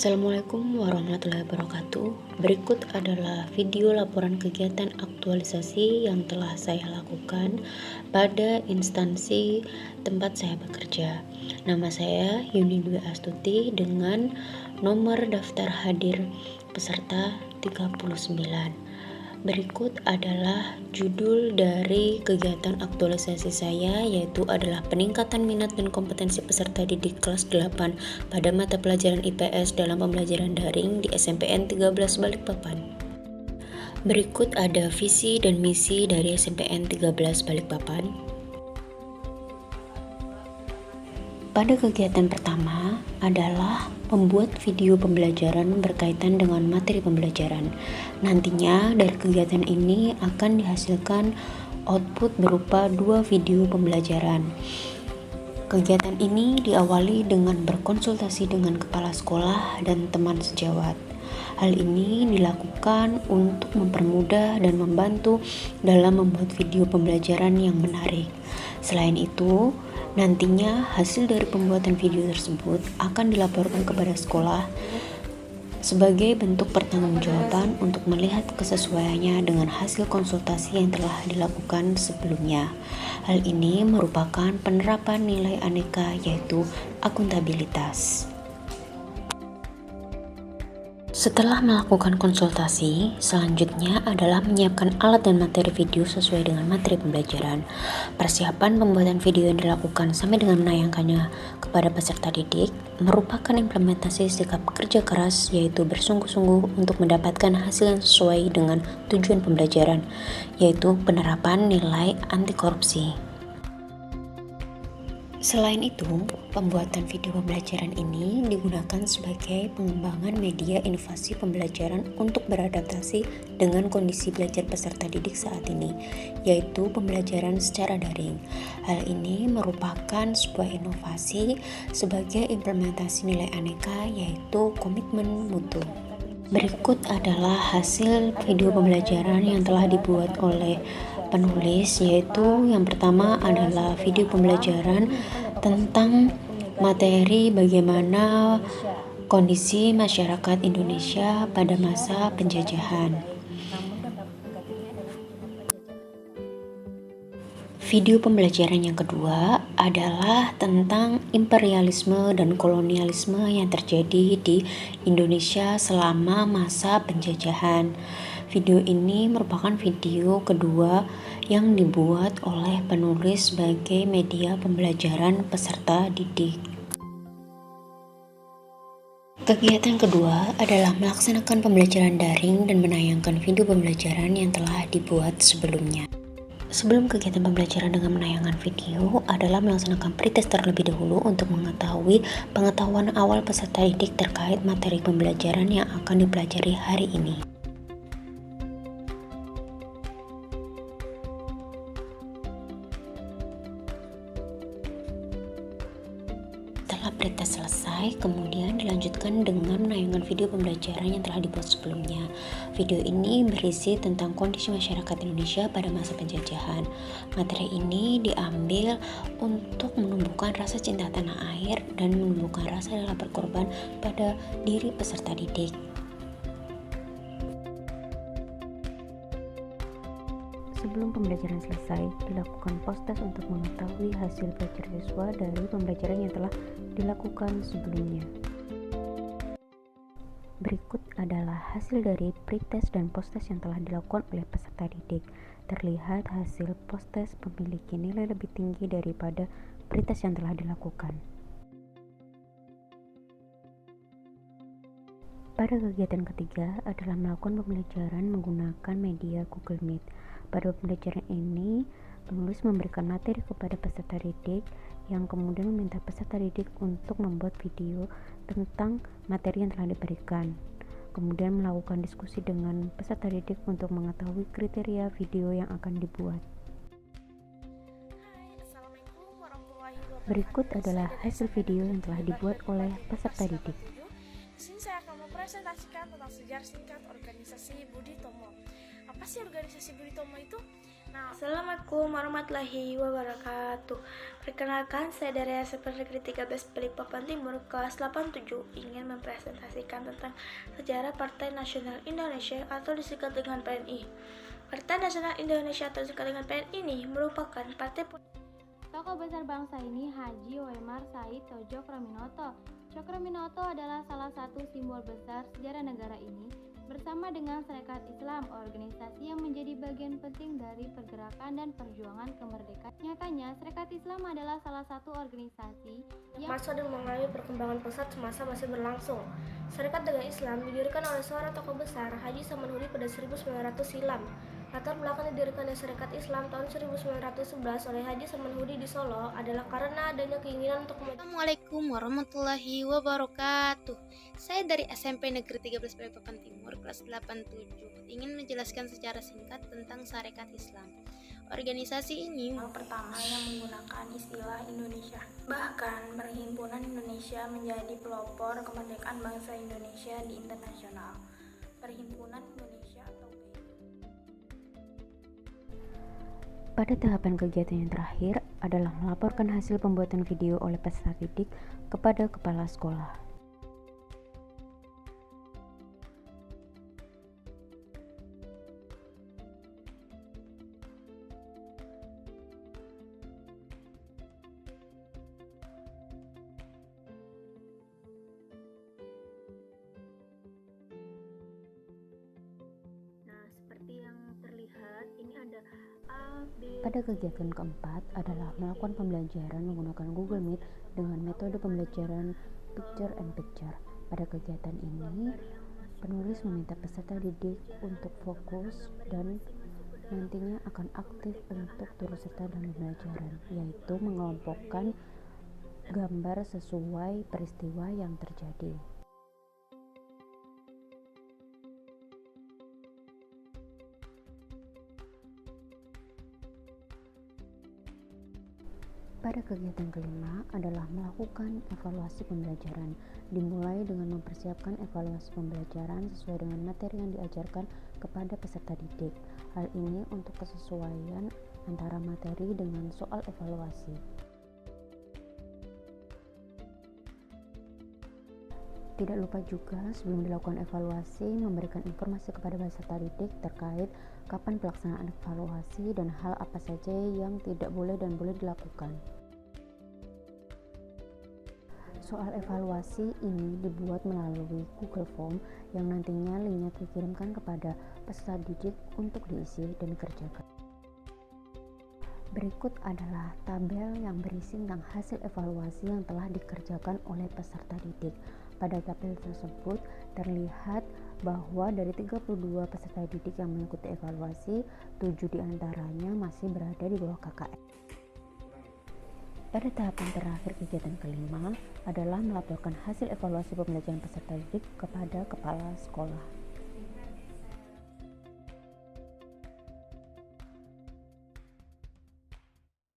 Assalamualaikum warahmatullahi wabarakatuh. Berikut adalah video laporan kegiatan aktualisasi yang telah saya lakukan pada instansi tempat saya bekerja. Nama saya Yuni Dwi Astuti dengan nomor daftar hadir peserta 39. Berikut adalah judul dari kegiatan aktualisasi saya, yaitu adalah peningkatan minat dan kompetensi peserta didik kelas 8 pada mata pelajaran IPS dalam pembelajaran daring di SMPN 13 Balikpapan. Berikut ada visi dan misi dari SMPN 13 Balikpapan. Pada kegiatan pertama adalah membuat video pembelajaran berkaitan dengan materi pembelajaran. Nantinya dari kegiatan ini akan dihasilkan output berupa 2 video pembelajaran. Kegiatan ini diawali dengan berkonsultasi dengan kepala sekolah dan teman sejawat. Hal ini dilakukan untuk mempermudah dan membantu dalam membuat video pembelajaran yang menarik. Selain itu, nantinya hasil dari pembuatan video tersebut akan dilaporkan kepada sekolah sebagai bentuk pertanggungjawaban untuk melihat kesesuaiannya dengan hasil konsultasi yang telah dilakukan sebelumnya. Hal ini merupakan penerapan nilai aneka, yaitu akuntabilitas. Setelah melakukan konsultasi, selanjutnya adalah menyiapkan alat dan materi video sesuai dengan materi pembelajaran. Persiapan pembuatan video yang dilakukan sampai dengan menayangkannya kepada peserta didik merupakan implementasi sikap kerja keras, yaitu bersungguh-sungguh untuk mendapatkan hasil yang sesuai dengan tujuan pembelajaran, yaitu penerapan nilai anti korupsi. Selain itu, pembuatan video pembelajaran ini digunakan sebagai pengembangan media inovasi pembelajaran untuk beradaptasi dengan kondisi belajar peserta didik saat ini, yaitu pembelajaran secara daring. Hal ini merupakan sebuah inovasi sebagai implementasi nilai aneka, yaitu komitmen mutu. Berikut adalah hasil video pembelajaran yang telah dibuat oleh penulis, yaitu yang pertama adalah video pembelajaran tentang materi bagaimana kondisi masyarakat Indonesia pada masa penjajahan. Video pembelajaran yang kedua adalah tentang imperialisme dan kolonialisme yang terjadi di Indonesia selama masa penjajahan. Video ini merupakan video kedua yang dibuat oleh penulis sebagai media pembelajaran peserta didik. Kegiatan kedua adalah melaksanakan pembelajaran daring dan menayangkan video pembelajaran yang telah dibuat sebelumnya. Sebelum kegiatan pembelajaran dengan menayangkan video adalah melaksanakan pretest terlebih dahulu untuk mengetahui pengetahuan awal peserta didik terkait materi pembelajaran yang akan dipelajari hari ini. Setelah pretest selesai, kemudian dilanjutkan dengan menayangkan video pembelajaran yang telah dibuat sebelumnya. Video ini berisi tentang kondisi masyarakat Indonesia pada masa penjajahan. Materi ini diambil untuk menumbuhkan rasa cinta tanah air dan menumbuhkan rasa rela berkorban pada diri peserta didik. Sebelum pembelajaran selesai, dilakukan post-test untuk mengetahui hasil belajar siswa dari pembelajaran yang telah dilakukan sebelumnya. Berikut adalah hasil dari pretest dan post-test yang telah dilakukan oleh peserta didik. Terlihat hasil post-test memiliki nilai lebih tinggi daripada pretest yang telah dilakukan. Pada kegiatan ketiga adalah melakukan pembelajaran menggunakan media Google Meet. Pada pembelajaran ini, penulis memberikan materi kepada peserta didik yang kemudian meminta peserta didik untuk membuat video tentang materi yang telah diberikan. Kemudian melakukan diskusi dengan peserta didik untuk mengetahui kriteria video yang akan dibuat. Berikut adalah hasil video yang telah dibuat oleh peserta didik. Di sini saya akan mempresentasikan tentang sejarah singkat organisasi Budi Tomo. Apa sih organisasi Budi Tomo itu? Assalamualaikum warahmatullahi wabarakatuh. Perkenalkan, saya dari SMP Negeri 13 Balikpapan Timur, kelas 87, ingin mempresentasikan tentang sejarah Partai Nasional Indonesia atau disingkat dengan PNI. Partai Nasional Indonesia atau disingkat dengan PNI ini merupakan partai Tokoh besar bangsa ini Haji Wemar Said Cokroaminoto. Cokroaminoto adalah salah satu simbol besar sejarah negara ini bersama dengan Serikat Islam, organisasi yang menjadi bagian penting dari pergerakan dan perjuangan kemerdekaan. Nyatanya, Serikat Islam adalah salah satu organisasi yang masa dan mengalami perkembangan pesat semasa masih berlangsung. Serikat dengan Islam didirikan oleh seorang tokoh besar, Haji Samanhudi pada 1900 silam. Latar belakang didirikannya Serikat Islam tahun 1911 oleh Haji Samanhudi di Solo adalah karena adanya keinginan untuk Assalamualaikum warahmatullahi wabarakatuh. Saya dari SMP Negeri 13 Balikpapan Timur, kelas 87, ingin menjelaskan secara singkat tentang Sarekat Islam. Organisasi ini yang pertama yang menggunakan istilah Indonesia. Bahkan, Perhimpunan Indonesia menjadi pelopor kemerdekaan bangsa Indonesia di internasional. Perhimpunan Indonesia atau PI. Pada tahapan kegiatan yang terakhir adalah melaporkan hasil pembuatan video oleh peserta didik kepada kepala sekolah. Nah, seperti yang terlihat, ini ada A, B. Pada kegiatan keempat adalah melakukan pembelajaran menggunakan Google Meet dengan metode pembelajaran picture and picture. Pada kegiatan ini, penulis meminta peserta didik untuk fokus dan nantinya akan aktif untuk turut serta dalam pembelajaran, yaitu mengelompokkan gambar sesuai peristiwa yang terjadi. Pada kegiatan kelima adalah melakukan evaluasi pembelajaran, dimulai dengan mempersiapkan evaluasi pembelajaran sesuai dengan materi yang diajarkan kepada peserta didik. Hal ini untuk kesesuaian antara materi dengan soal evaluasi. Tidak lupa juga sebelum dilakukan evaluasi memberikan informasi kepada peserta didik terkait kapan pelaksanaan evaluasi dan hal apa saja yang tidak boleh dan boleh dilakukan. Soal evaluasi ini dibuat melalui Google Form yang nantinya linknya dikirimkan kepada peserta didik untuk diisi dan dikerjakan. Berikut adalah tabel yang berisi tentang hasil evaluasi yang telah dikerjakan oleh peserta didik. Pada tabel tersebut terlihat bahwa dari 32 peserta didik yang mengikuti evaluasi, 7 diantaranya masih berada di bawah KKM. Pada tahapan terakhir kegiatan kelima adalah melaporkan hasil evaluasi pembelajaran peserta didik kepada kepala sekolah.